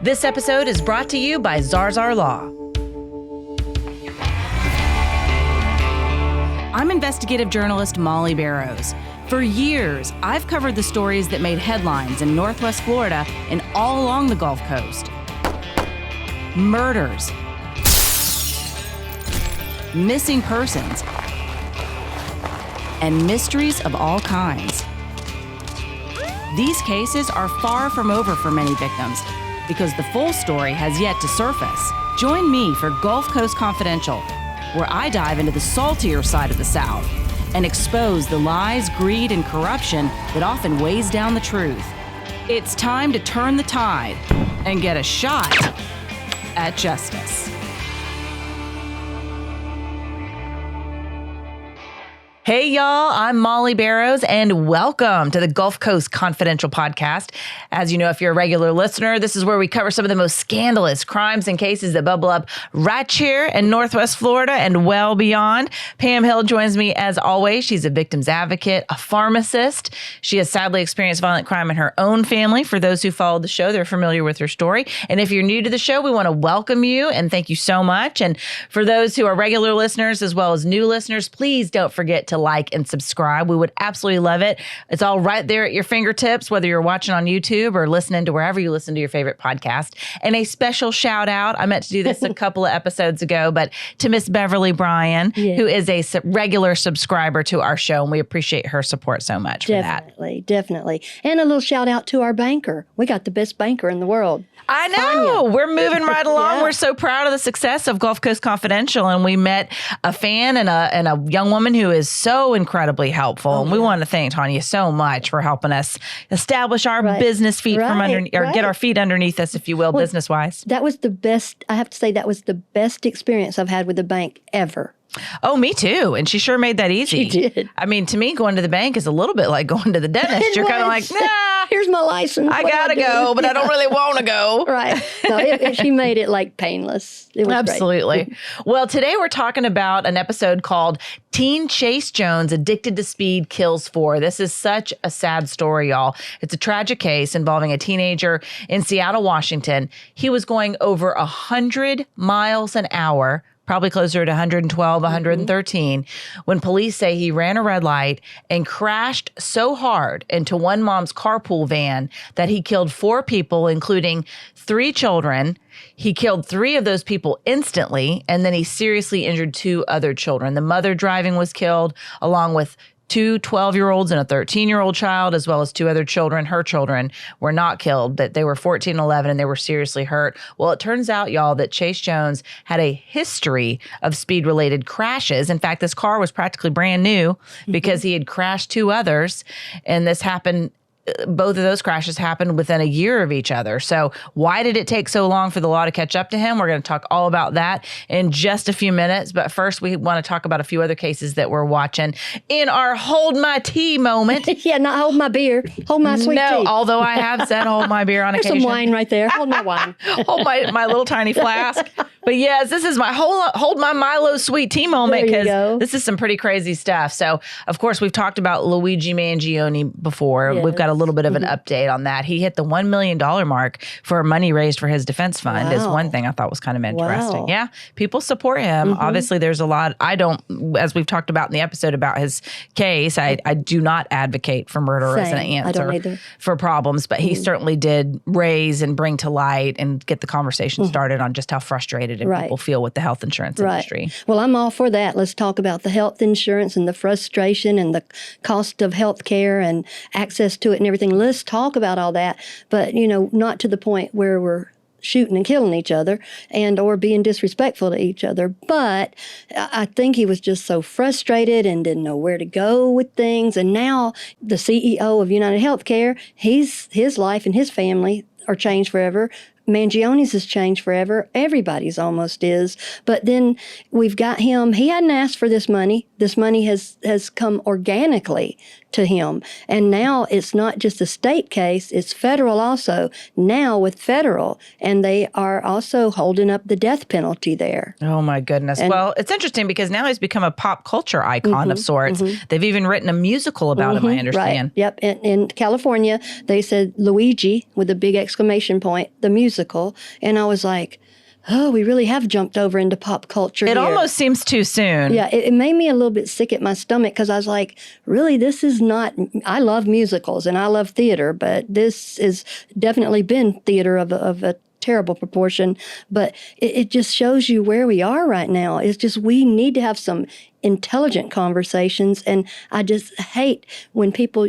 This episode is brought to you by Zarzar Law. I'm investigative journalist Molly Barrows. For years, I've covered the stories that made headlines in Northwest Florida and all along the Gulf Coast. Murders, missing persons, and mysteries of all kinds. These cases are far from over for many victims because the full story has yet to surface. Join me for Gulf Coast Confidential, where I dive into the saltier side of the South and expose the lies, greed, and corruption that often weighs down the truth. It's time to turn the tide and get a shot at justice. Hey, y'all, I'm Molly Barrows, and welcome to the Gulf Coast Confidential podcast. As you know, if you're a regular listener, this is where we cover some of the most scandalous crimes and cases that bubble up right here in Northwest Florida and well beyond. Pam Hill joins me as always. She's a victim's advocate, a pharmacist. She has sadly experienced violent crime in her own family. For those who followed the show, they're familiar with her story. And if you're new to the show, we want to welcome you and thank you so much. And for those who are regular listeners as well as new listeners, please don't forget to like and subscribe. We would absolutely love it. It's all right there at your fingertips, whether you're watching on YouTube or listening to wherever you listen to your favorite podcast. And a special shout out, I meant to do this a couple of episodes ago, but to Miss Beverly Bryan, who is a regular subscriber to our show. And we appreciate her support so much for that. Definitely. And a little shout out to our banker. We got the best banker in the world. I know. Tanya. We're moving right along. We're so proud of the success of Gulf Coast Confidential. And we met a fan and a young woman who is so incredibly helpful. And we want to thank Tanya so much for helping us establish our business feet from underneath, or get our feet underneath us, if you will, business wise. That was the best. I have to say that was the best experience I've had with the bank ever. Oh, me too. And she sure made that easy. She did. I mean, to me, going to the bank is a little bit like going to the dentist. You're kind of like, nah, here's my license. I gotta go, but I don't really want to go. Right. No, she made it like painless. It was absolutely. Great. Well, today we're talking about an episode called Teen Chase Jones Addicted to Speed Kills 4. This is such a sad story, y'all. It's a tragic case involving a teenager in Seattle, Washington. He was going over 100 miles an hour, probably closer to 112, 113, when police say he ran a red light and crashed so hard into one mom's carpool van that he killed 4 people, including 3 children. He killed 3 of those people instantly, and then he seriously injured 2 other children. The mother driving was killed, along with 2 12-year-olds and a 13-year-old child, as well as 2 other children. Her children were not killed, but they were 14 and 11, and they were seriously hurt. Well, it turns out, y'all, that Chase Jones had a history of speed-related crashes. In fact, this car was practically brand new because he had crashed 2 others, and this happened. Both of those crashes happened within a year of each other. So why did it take so long for the law to catch up to him? We're going to talk all about that in just a few minutes. But first, we want to talk about a few other cases that we're watching in our hold my tea moment. Yeah, not hold my beer. Hold my sweet tea. No, although I have said hold my beer on occasion. There's some wine right there. Hold my wine. Hold my little tiny flask. But yes, this is my hold my Milo sweet tea moment, because this is some pretty crazy stuff. So, of course, we've talked about Luigi Mangione before. Yes. We've got a little bit of an update on that. He hit the $1 million mark for money raised for his defense fund. Is one thing I thought was kind of interesting. Wow. Yeah, people support him. Obviously, there's a lot. I don't, as we've talked about in the episode about his case, I do not advocate for murder as an answer for problems, but he certainly did raise and bring to light and get the conversation started on just how frustrated people feel with the health insurance industry. Well, I'm all for that. Let's talk about the health insurance and the frustration and the cost of health care and access to it and everything. Let's talk about all that, but, not to the point where we're shooting and killing each other and or being disrespectful to each other. But I think he was just so frustrated and didn't know where to go with things. And now the CEO of United Healthcare, his life and his family are changed forever. Mangione's has changed forever. Everybody's almost is. But then we've got him. He hadn't asked for this money. this money has come organically to him. And now it's not just a state case, it's federal also, now with federal. And they are also holding up the death penalty there. Oh, my goodness. Well, it's interesting because now he's become a pop culture icon of sorts. They've even written a musical about him, I understand. Right. Yep. In California, they said Luigi with a big exclamation point, the musical. And I was like, oh, we really have jumped over into pop culture It here. almost seems too soon. Yeah, it made me a little bit sick at my stomach because I was like, really, this is not, I love musicals and I love theater, but this has definitely been theater of a terrible proportion. But it just shows you where we are right now. It's just we need to have some intelligent conversations. And I just hate when people,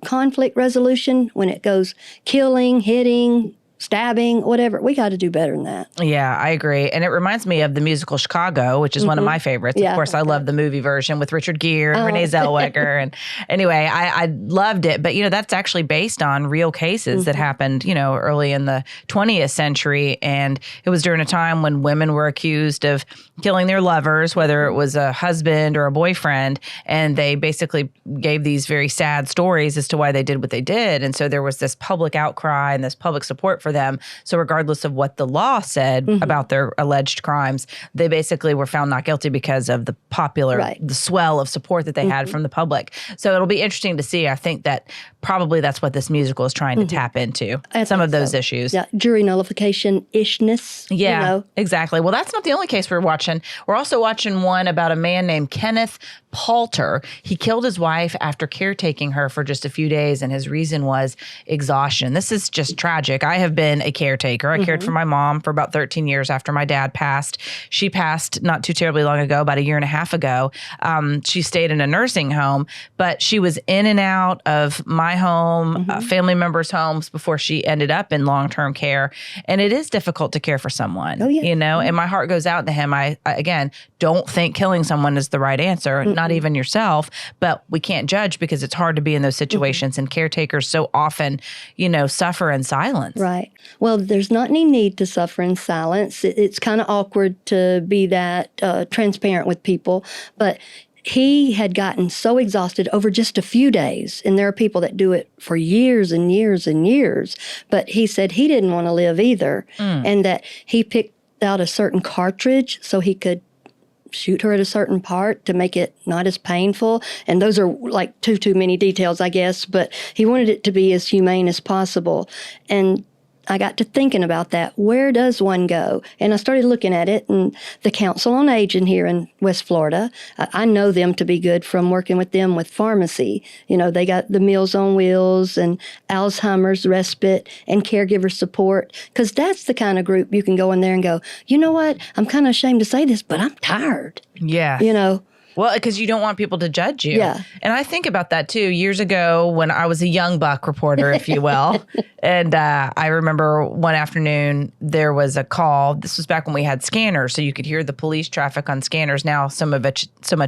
conflict resolution, when it goes killing, hitting, stabbing, whatever. We got to do better than that. Yeah, I agree. And it reminds me of the musical Chicago, which is one of my favorites. Yeah. Of course, I love the movie version with Richard Gere and Renee Zellweger. And anyway, I loved it. But, that's actually based on real cases that happened, early in the 20th century. And it was during a time when women were accused of killing their lovers, whether it was a husband or a boyfriend. And they basically gave these very sad stories as to why they did what they did. And so there was this public outcry and this public support for them. So regardless of what the law said about their alleged crimes, they basically were found not guilty because of the popular, the swell of support that they had from the public. So it'll be interesting to see. I think that probably that's what this musical is trying to tap into, some of those issues. Yeah, jury nullification-ishness. Yeah, exactly. Well, that's not the only case we're watching. We're also watching one about a man named Kenneth Palter. He killed his wife after caretaking her for just a few days, and his reason was exhaustion. This is just tragic. I have been a caretaker. I cared for my mom for about 13 years after my dad passed. She passed not too terribly long ago, about a year and a half ago. She stayed in a nursing home, but she was in and out of my home, family members' homes before she ended up in long-term care. And it is difficult to care for someone, and my heart goes out to him. I again, don't think killing someone is the right answer, not even yourself, but we can't judge because it's hard to be in those situations. And caretakers so often, suffer in silence. Right. Well, there's not any need to suffer in silence. It's kind of awkward to be that transparent with people, but he had gotten so exhausted over just a few days, and there are people that do it for years and years and years, but he said he didn't want to live either, and that he picked out a certain cartridge so he could shoot her at a certain part to make it not as painful. And those are like too many details, I guess, but he wanted it to be as humane as possible. And I got to thinking about that. Where does one go? And I started looking at it, and the Council on Aging here in West Florida, I know them to be good from working with them with pharmacy. They got the Meals on Wheels and Alzheimer's respite and caregiver support, because that's the kind of group you can go in there and go, you know what? I'm kind of ashamed to say this, but I'm tired. Yeah. Well, because you don't want people to judge you. Yeah. And I think about that, too. Years ago when I was a young buck reporter, if you will, and I remember one afternoon there was a call. This was back when we had scanners, so you could hear the police traffic on scanners. Now so much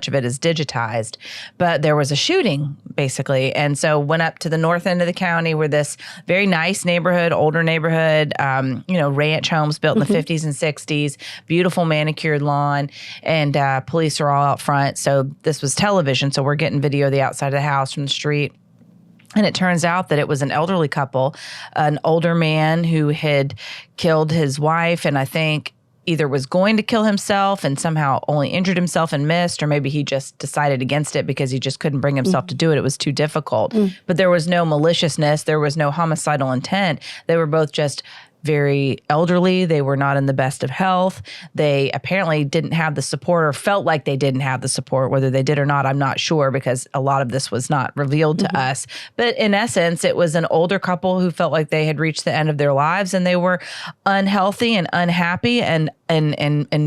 of it is digitized. But there was a shooting, basically. And so went up to the north end of the county where this very nice neighborhood, older neighborhood, ranch homes built in the 50s and 60s, beautiful manicured lawn, and police are all out front. So this was television, so we're getting video of the outside of the house from the street. And it turns out that it was an elderly couple, an older man who had killed his wife, and I think either was going to kill himself and somehow only injured himself and missed, or maybe he just decided against it because he just couldn't bring himself to do it. It was too difficult. But there was no maliciousness. There was no homicidal intent. They were both just very elderly. They were not in the best of health. They apparently didn't have the support, or felt like they didn't have the support. Whether they did or not, I'm not sure, because a lot of this was not revealed to us. But in essence, it was an older couple who felt like they had reached the end of their lives, and they were unhealthy and unhappy and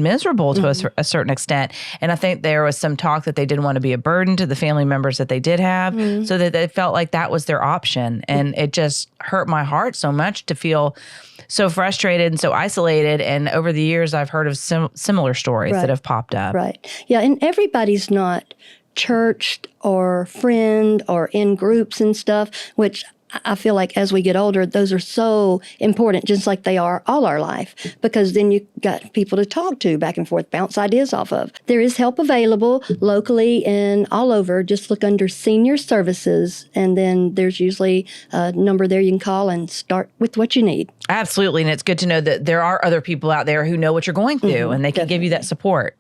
miserable to a certain extent. And I think there was some talk that they didn't want to be a burden to the family members that they did have, so that they felt like that was their option. And it just hurt my heart so much to feel so frustrated and so isolated. And over the years, I've heard of similar stories that have popped up. Right. Yeah, and everybody's not churched or friend or in groups and stuff, which I feel like as we get older, those are so important, just like they are all our life, because then you got people to talk to back and forth, bounce ideas off of. There is help available locally and all over. Just look under senior services, and then there's usually a number there you can call and start with what you need. Absolutely. And it's good to know that there are other people out there who know what you're going through and they can give you that support.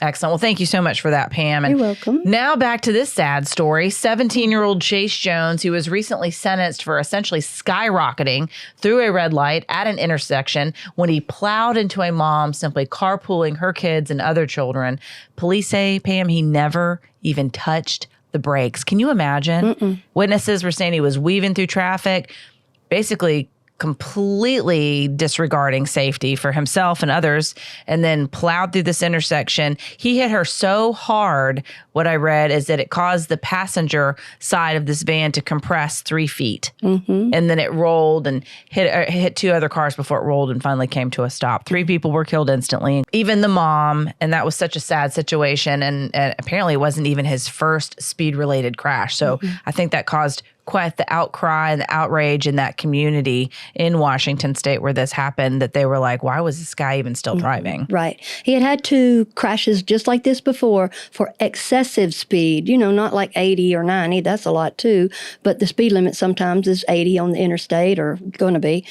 Excellent. Well, thank you so much for that, Pam. And You're welcome. Now back to this sad story. 17-year-old Chase Jones, who was recently sentenced for essentially skyrocketing through a red light at an intersection when he plowed into a mom simply carpooling her kids and other children. Police say, Pam, he never even touched the brakes. Can you imagine? Witnesses were saying he was weaving through traffic, basically completely disregarding safety for himself and others, and then plowed through this intersection. He hit her so hard, what I read is that it caused the passenger side of this van to compress 3 feet. And then it rolled and hit 2 other cars before it rolled and finally came to a stop. 3 people were killed instantly, even the mom, and that was such a sad situation. And apparently it wasn't even his first speed-related crash. So I think that caused quite the outcry and the outrage in that community in Washington State where this happened, that they were like, why was this guy even still driving? Right. He had 2 crashes just like this before for excessive speed, not like 80 or 90. That's a lot too. But the speed limit sometimes is 80 on the interstate, or going to be.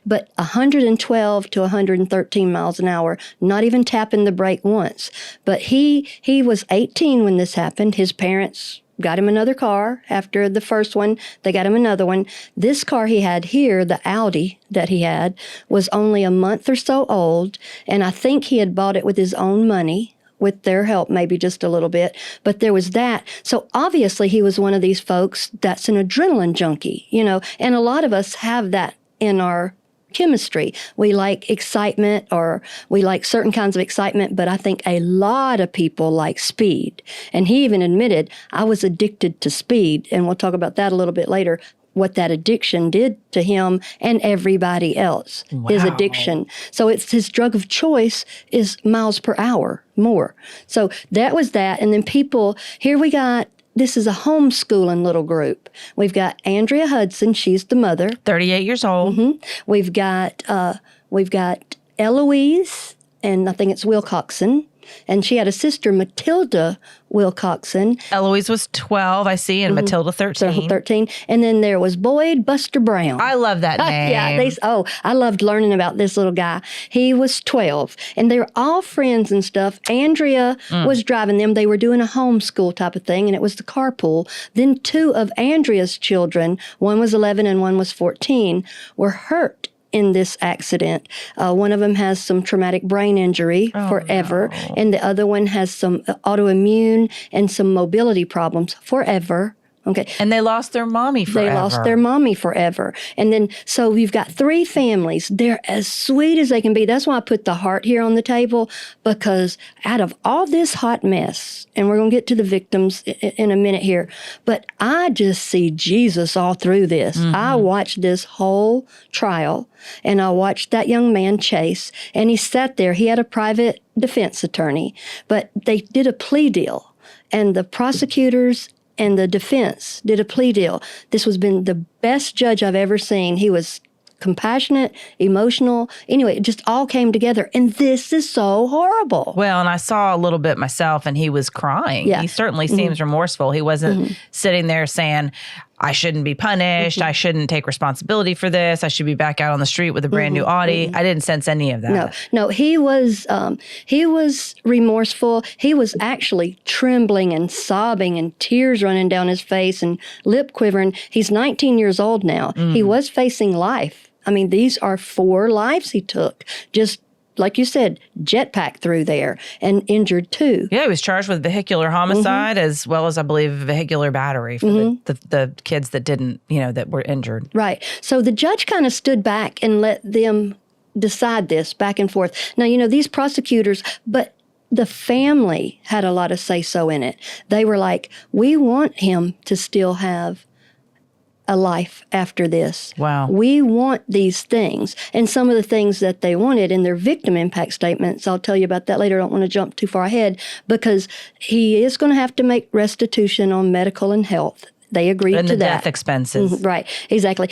But 112 to 113 miles an hour, not even tapping the brake once. But he was 18 when this happened. His parents got him another car after the first one. They got him another one. This car he had here, the Audi that he had, was only a month or so old. And I think he had bought it with his own money, with their help, maybe just a little bit. But there was that. So obviously he was one of these folks that's an adrenaline junkie, and a lot of us have that in our chemistry. We like excitement, or we like certain kinds of excitement, but I think a lot of people like speed. And he even admitted, I was addicted to speed. And we'll talk about that a little bit later, what that addiction did to him and everybody else, his addiction. So it's his drug of choice is miles per hour more. So that was that. And then this is a homeschooling little group. We've got Andrea Hudson. She's the mother. 38 years old. We've got Eloise, and I think it's Wilcoxson. And she had a sister, Matilda Wilcoxson. Eloise was 12, I see, and Matilda 13. 13. And then there was Boyd Buster Brown. I love that name. Yeah, I loved learning about this little guy. He was 12. And they were all friends and stuff. Andrea was driving them. They were doing a homeschool type of thing, and it was the carpool. Then 2 of Andrea's children, one was 11 and one was 14, were hurt in this accident. One of them has some traumatic brain injury forever, and the other one has some autoimmune and some mobility problems forever. Okay. And they lost their mommy forever. They lost their mommy forever. And then, so you've got 3 families. They're as sweet as they can be. That's why I put the heart here on the table, because out of all this hot mess, and we're going to get to the victims in a minute here, but I just see Jesus all through this. I watched this whole trial, and I watched that young man, Chase, and he sat there. He had a private defense attorney, but they did a plea deal, and the prosecutors and the defense did a plea deal. This has been the best judge I've ever seen. He was compassionate, emotional. Anyway, it just all came together. And this is so horrible. Well, and I saw a little bit myself, and he was crying. Yeah. He certainly seems remorseful. He wasn't sitting there saying, I shouldn't be punished. I shouldn't take responsibility for this. I should be back out on the street with a brand new Audi. I didn't sense any of that. No, he was remorseful. He was actually trembling and sobbing and tears running down his face and lip quivering. He's 19 years old now. He was facing life. I mean, these are 4 lives he took. Just like you said, jetpack through there and injured 2. Yeah, he was charged with vehicular homicide as well as, I believe, vehicular battery for the kids that didn't, that were injured. Right. So the judge kind of stood back and let them decide this back and forth. Now, these prosecutors, but the family had a lot of say-so in it. They were like, we want him to still have a life after this. Wow. We want these things. And some of the things that they wanted in their victim impact statements, I'll tell you about that later. I don't want to jump too far ahead, because he is going to have to make restitution on medical and health. They agreed and to the that. death expenses. Right, exactly.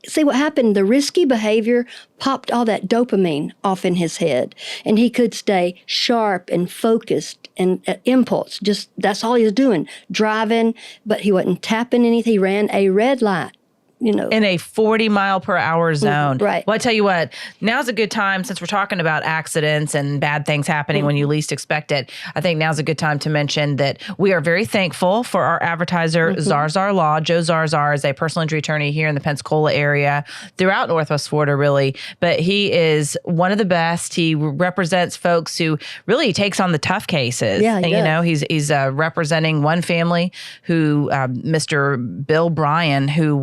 See what happened, the risky behavior popped all that dopamine off in his head, and he could stay sharp and focused and impulse. Just that's all he was doing, driving, but he wasn't tapping anything. He ran a red light. In a 40-mile-per-hour zone. Right. Well, I tell you what, now's a good time, since we're talking about accidents and bad things happening when you least expect it. I think now's a good time to mention that we are very thankful for our advertiser, Zarzar Law. Joe Zarzar is a personal injury attorney here in the Pensacola area, throughout Northwest Florida, really. But he is one of the best. He represents folks who really takes on the tough cases. Yeah, and, he's representing one family who, Mr. Bill Bryan, who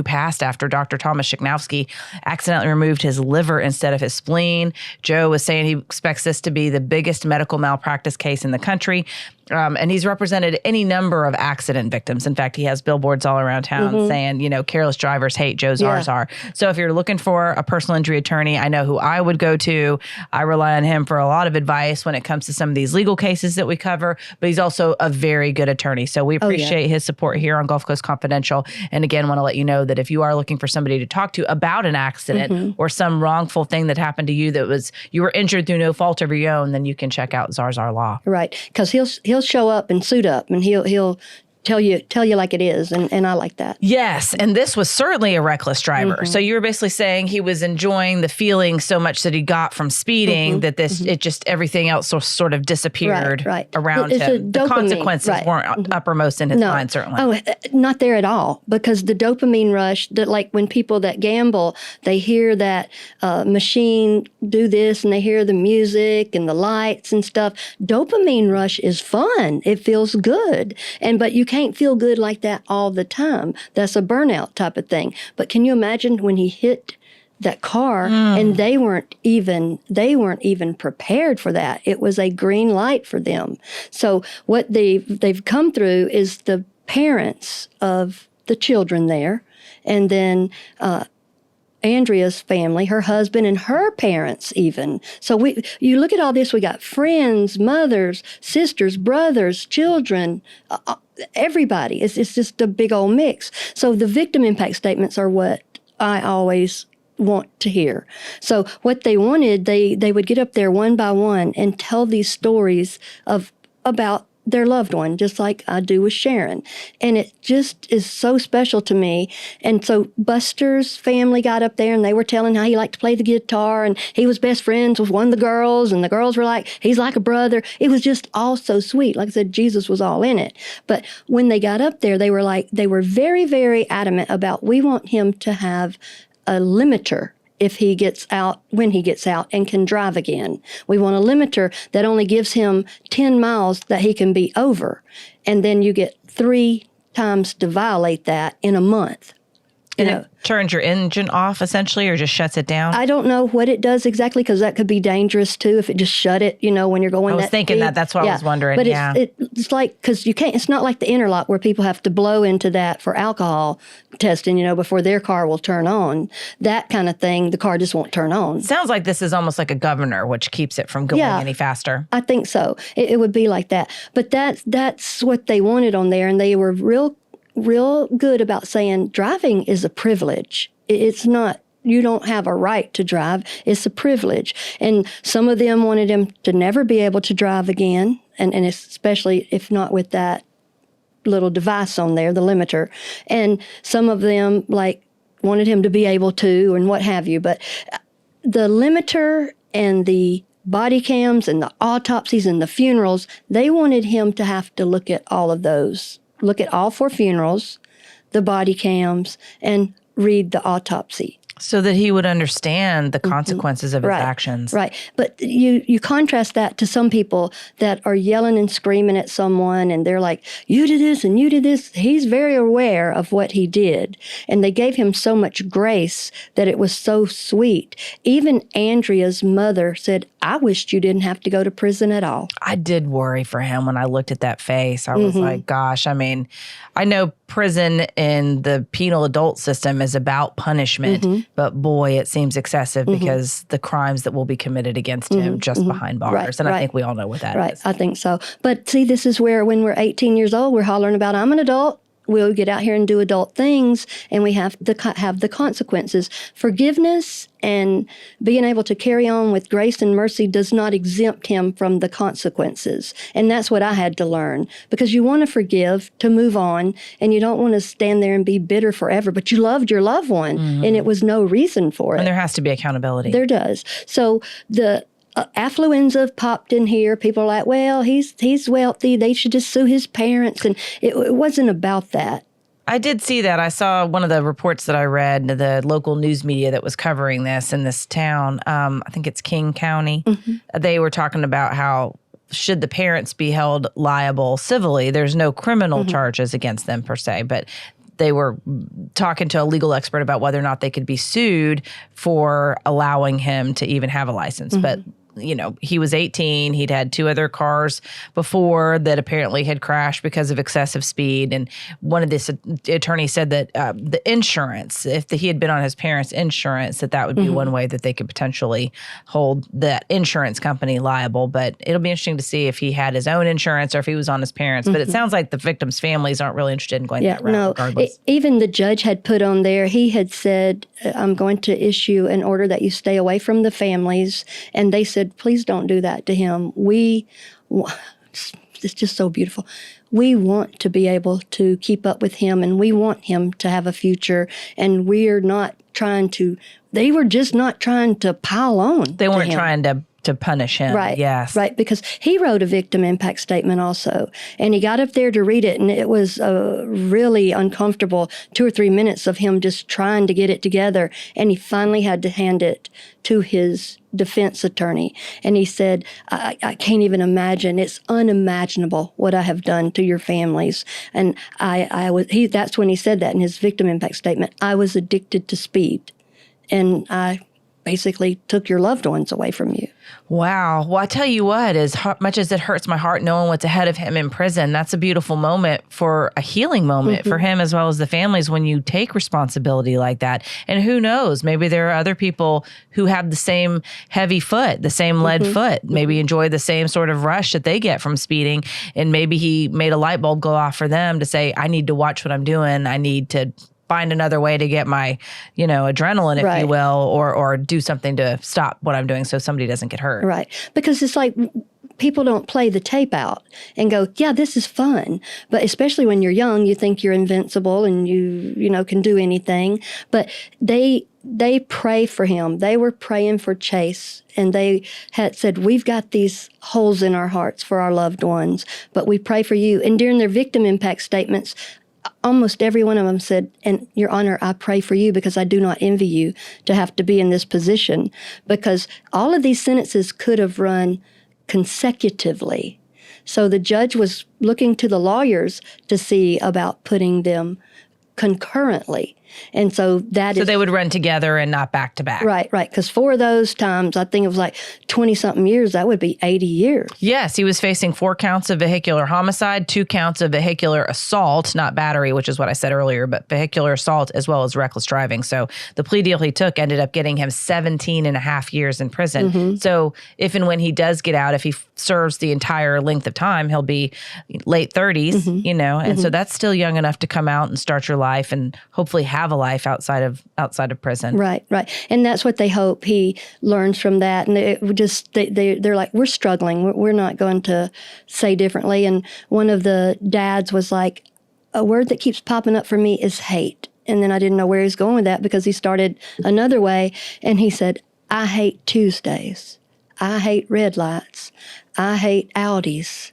passed after Dr. Thomas Shiknowski accidentally removed his liver instead of his spleen. Joe was saying he expects this to be the biggest medical malpractice case in the country. And he's represented any number of accident victims. In fact, he has billboards all around town saying, careless drivers hate Joe Zarzar. So if you're looking for a personal injury attorney, I know who I would go to. I rely on him for a lot of advice when it comes to some of these legal cases that we cover, but he's also a very good attorney. So we appreciate his support here on Gulf Coast Confidential. And again, want to let you know that if you are looking for somebody to talk to about an accident or some wrongful thing that happened to you you were injured through no fault of your own, then you can check out Zarzar Law. Right, because he'll show up and suit up, and he'll tell you like it is, and I like that. Yes, and this was certainly a reckless driver. So you were basically saying he was enjoying the feeling so much that he got from speeding that it just everything else sort of disappeared around him. The consequences weren't uppermost in his mind, certainly. Oh, not there at all, because the dopamine rush, that like when people that gamble, they hear that machine do this, and they hear the music and the lights and stuff. Dopamine rush is fun. It feels good, but you can't feel good like that all the time. That's a burnout type of thing. But can you imagine when he hit that car and they weren't even prepared for that? It was a green light for them. So what they've come through is the parents of the children there, and then Andrea's family, her husband, and her parents even. So you look at all this, we got friends, mothers, sisters, brothers, children, everybody. It's just a big old mix. So the victim impact statements are what I always want to hear. So what they wanted, they would get up there one by one and tell these stories about their loved one, just like I do with Sharon. And it just is so special to me. And so Buster's family got up there and they were telling how he liked to play the guitar, and he was best friends with one of the girls, and the girls were like, he's like a brother. It was just all so sweet. Like I said, Jesus was all in it. But when they got up there, they were very, very adamant about, we want him to have a limiter when he gets out and can drive again. We want a limiter that only gives him 10 miles that he can be over. And then you get 3 times to violate that in a month. It turns your engine off, essentially, or just shuts it down? I don't know what it does exactly, because that could be dangerous, too, if it just shut it, when you're going that I was thinking speed. that's what I was wondering, but it's like, because you can't, it's not like the interlock where people have to blow into that for alcohol testing, before their car will turn on. That kind of thing, the car just won't turn on. Sounds like this is almost like a governor, which keeps it from going any faster. I think so. It would be like that. But that's what they wanted on there, and they were real good about saying driving is a privilege. It's not, you don't have a right to drive. It's a privilege. And some of them wanted him to never be able to drive again, and especially if not with that little device on there, the limiter. And some of them wanted him to be able to, and what have you. But the limiter and the body cams and the autopsies and the funerals, they wanted him to have to look at all of those. Look at all 4 funerals, the body cams, and read the autopsy. So that he would understand the consequences of his actions. Right. But you contrast that to some people that are yelling and screaming at someone, and they're like, you did this and you did this. He's very aware of what he did. And they gave him so much grace that it was so sweet. Even Andrea's mother said, I wished you didn't have to go to prison at all. I did worry for him when I looked at that face. I was like, gosh, I mean, I know prison in the penal adult system is about punishment, but boy, it seems excessive because the crimes that will be committed against him just behind bars. And I think we all know what that is. I think so. But see, this is where when we're 18 years old, we're hollering about, I'm an adult. we'll get out here and do adult things, and we have to have the consequences. Forgiveness and being able to carry on with grace and mercy does not exempt him from the consequences. And that's what I had to learn, because you want to forgive to move on, and you don't want to stand there and be bitter forever, but you loved your loved one, and it was no reason for it. And there has to be accountability. There does. So the affluenza popped in here. People are like, well, he's wealthy. They should just sue his parents. And it wasn't about that. I did see that. I saw one of the reports that I read, the local news media that was covering this in this town. I think it's King County. They were talking about how should the parents be held liable civilly? There's no criminal charges against them per se, but they were talking to a legal expert about whether or not they could be sued for allowing him to even have a license. But you know, he was 18. He'd had 2 other cars before that apparently had crashed because of excessive speed. And one of the attorneys said that the insurance, if he had been on his parents' insurance, that would be one way that they could potentially hold that insurance company liable. But it'll be interesting to see if he had his own insurance or if he was on his parents. But it sounds like the victims' families aren't really interested in going that route regardless. Even the judge had put on there, he had said, I'm going to issue an order that you stay away from the families. And they said, please don't do that to him. It's just so beautiful. We want to be able to keep up with him, and we want him to have a future. And we're not trying to, they were just not trying to pile on. They weren't trying to punish him. Right. Yes. Right. Because he wrote a victim impact statement also. And he got up there to read it, and it was really uncomfortable 2 or 3 minutes of him just trying to get it together. And he finally had to hand it to his defense attorney. And he said, I can't even imagine. It's unimaginable what I have done to your families. And that's when he said that in his victim impact statement. I was addicted to speed, and I basically took your loved ones away from you. Wow. Well, I tell you what, as much as it hurts my heart knowing what's ahead of him in prison, that's a beautiful moment, for a healing moment for him as well as the families, when you take responsibility like that. And who knows, maybe there are other people who have the same heavy foot, the same lead foot, maybe enjoy the same sort of rush that they get from speeding. And maybe he made a light bulb go off for them to say, I need to watch what I'm doing. I need to find another way to get my, adrenaline, if you will, or do something to stop what I'm doing so somebody doesn't get hurt. Right. Because it's like people don't play the tape out and go, yeah, this is fun. But especially when you're young, you think you're invincible and you can do anything. But they pray for him. They were praying for Chase, and they had said, we've got these holes in our hearts for our loved ones, but we pray for you. And during their victim impact statements, almost every one of them said, and Your Honor, I pray for you because I do not envy you to have to be in this position, because all of these sentences could have run consecutively. So the judge was looking to the lawyers to see about putting them concurrently. And so so they would run together and not back to back. Right. Because 4 of those times, I think it was like 20-something years, that would be 80 years. Yes, he was facing 4 counts of vehicular homicide, 2 counts of vehicular assault, not battery, which is what I said earlier, but vehicular assault as well as reckless driving. So the plea deal he took ended up getting him 17 and a half years in prison. So if and when he does get out, if he serves the entire length of time, he'll be late 30s, and so that's still young enough to come out and start your life and hopefully have a life outside of prison. Right. And that's what they hope he learns from that. And it would just they're like, we're struggling. We're not going to say differently. And one of the dads was like, a word that keeps popping up for me is hate. And then I didn't know where he was going with that, because he started another way. And he said, I hate Tuesdays. I hate red lights. I hate Audis.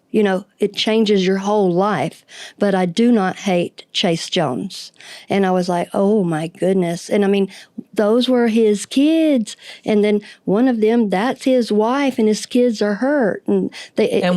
It changes your whole life. But I do not hate Chase Jones. And I was like, oh my goodness. And I mean, those were his kids. And then one of them, that's his wife, and his kids are hurt. And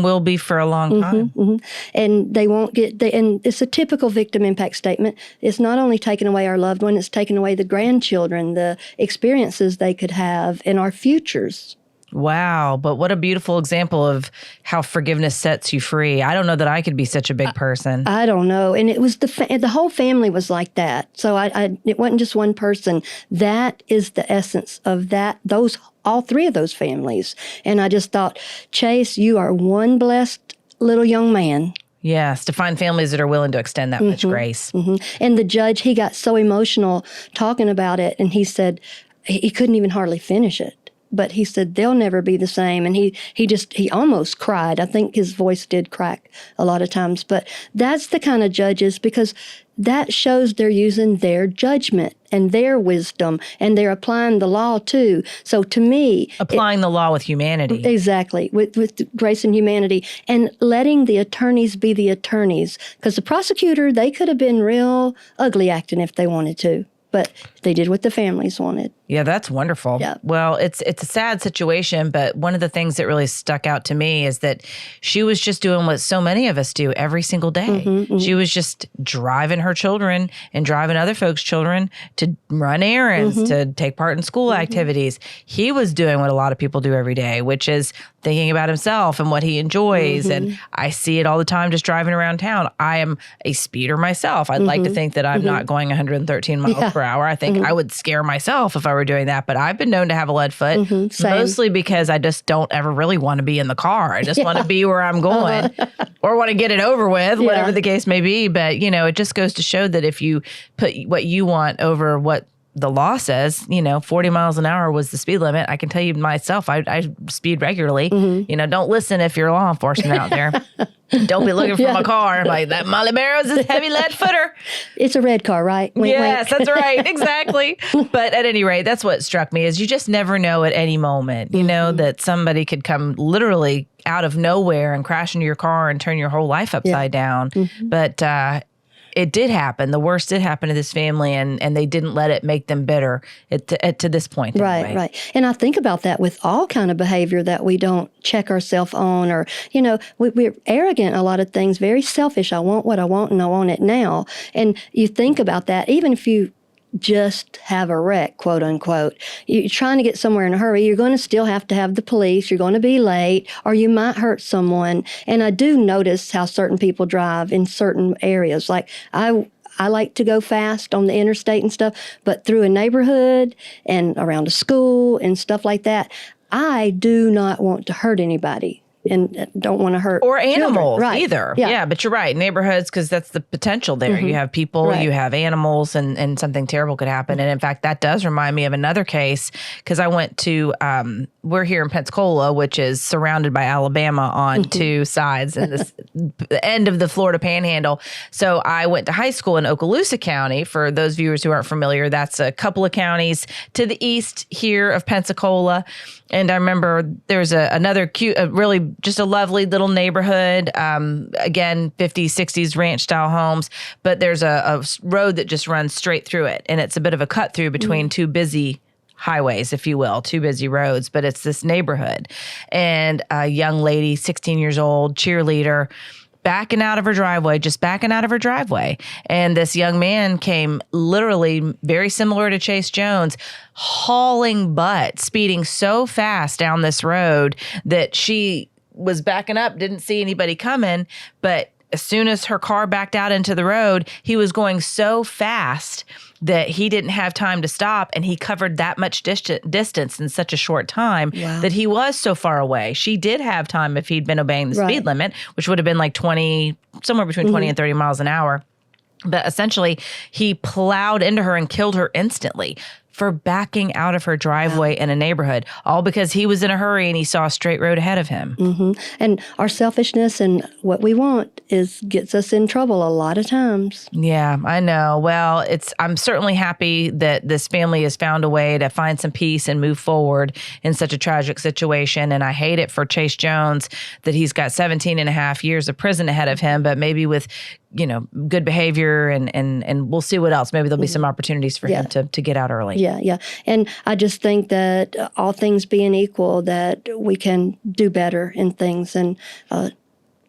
will be for a long time. And they won't and it's a typical victim impact statement. It's not only taking away our loved one, it's taking away the grandchildren, the experiences they could have, and our futures. Wow. But what a beautiful example of how forgiveness sets you free. I don't know that I could be such a big person. I don't know. And it was the whole family was like that. So it wasn't just one person. That is the essence of all 3 of those families. And I just thought, Chase, you are one blessed little young man. Yes, to find families that are willing to extend that much grace. And the judge, he got so emotional talking about it, and he said he couldn't even hardly finish it. But he said they'll never be the same, and he almost cried. I think his voice did crack a lot of times. But that's the kind of judges, because that shows they're using their judgment and their wisdom, and they're applying the law too. So to me, applying the law with humanity. Exactly, with grace and humanity, and letting the attorneys be the attorneys. Because the prosecutor, they could have been real ugly acting if they wanted to, but they did what the families wanted. Yeah, that's wonderful. Yeah. Well, it's a sad situation, but one of the things that really stuck out to me is that she was just doing what so many of us do every single day. She was just driving her children and driving other folks' children to run errands, to take part in school activities. He was doing what a lot of people do every day, which is thinking about himself and what he enjoys. And I see it all the time just driving around town. I am a speeder myself. I'd like to think that I'm not going 113 miles per hour. I think I would scare myself if I were doing that, but I've been known to have a lead foot, mostly because I just don't ever really want to be in the car. I just want to be where I'm going or want to get it over with, whatever the case may be. But, it just goes to show that if you put what you want over what the law says, 40 miles an hour was the speed limit. I can tell you myself, I speed regularly. Don't listen if you're law enforcement out there. Don't be looking for my car. Like, that Molly Barrows is a heavy lead footer. It's a red car, right? Wink, yes, wink. that's right. Exactly. But at any rate, that's what struck me is you just never know at any moment, that somebody could come literally out of nowhere and crash into your car and turn your whole life upside down. But it did happen. The worst did happen to this family, and they didn't let it make them bitter to this point. Anyway. Right. And I think about that with all kind of behavior that we don't check ourselves on, or, we're arrogant a lot of things, very selfish. I want what I want, and I want it now. And you think about that, even if you just have a wreck, quote unquote. You're trying to get somewhere in a hurry. You're going to still have to have the police. You're going to be late, or you might hurt someone. And I do notice how certain people drive in certain areas. Like I like to go fast on the interstate and stuff, but through a neighborhood and around a school and stuff like that, I do not want to hurt anybody. And don't want to hurt or animals right. either. Yeah, but you're right. Neighborhoods, because that's the potential there. You have people, you have animals, and something terrible could happen. And in fact, that does remind me of another case, because I went to, we're here in Pensacola, which is surrounded by Alabama on two sides and the end of the Florida Panhandle. So I went to high school in Okaloosa County. For those viewers who aren't familiar, that's a couple of counties to the east here of Pensacola. And I remember there's another cute, really just a lovely little neighborhood. Again, 50s, 60s ranch style homes. But there's a road that just runs straight through it. And it's a bit of a cut through between two busy highways, if you will, two busy roads. But it's this neighborhood. And a young lady, 16 years old, cheerleader, backing out of her driveway. And this young man came literally very similar to Chase Jones, hauling butt, speeding so fast down this road that she was backing up, didn't see anybody coming. But as soon as her car backed out into the road, he was going so fast that he didn't have time to stop, and he covered that much distance in such a short time that he was so far away. She did have time if he'd been obeying the speed limit, which would have been like 20, somewhere between 20 and 30 miles an hour. But essentially, he plowed into her and killed her instantly for backing out of her driveway in a neighborhood, all because he was in a hurry and he saw a straight road ahead of him. And our selfishness and what we want gets us in trouble a lot of times. Yeah, I know. Well, I'm certainly happy that this family has found a way to find some peace and move forward in such a tragic situation. And I hate it for Chase Jones that he's got 17 and a half years of prison ahead of him, but maybe with good behavior and we'll see what else. Maybe there'll be some opportunities for him to get out early. Yeah. And I just think that all things being equal, that we can do better in things and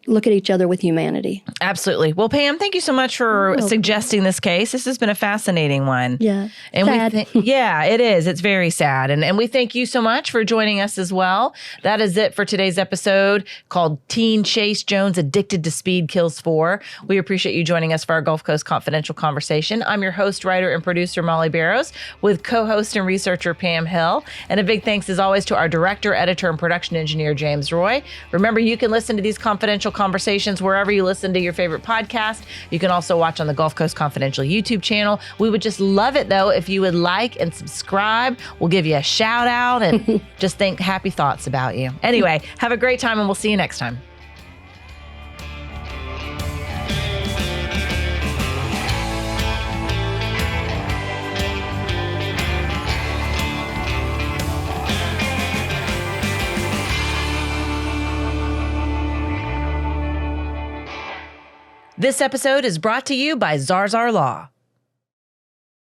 look at each other with humanity. Absolutely. Well, Pam, thank you so much for suggesting this case. This has been a fascinating one. Yeah. And sad. Yeah, it is. It's very sad. And we thank you so much for joining us as well. That is it for today's episode called Teen Chase Jones Addicted to Speed Kills 4. We appreciate you joining us for our Gulf Coast Confidential conversation. I'm your host, writer, and producer, Molly Barrows, with co-host and researcher Pam Hill. And a big thanks, as always, to our director, editor, and production engineer, James Roy. Remember, you can listen to these confidential conversations wherever you listen to your favorite podcast. You can also watch on the Gulf Coast Confidential YouTube channel. We would just love it, though, if you would like and subscribe. We'll give you a shout out and just think happy thoughts about you. Anyway, have a great time, and we'll see you next time. This episode is brought to you by Zarzar Law.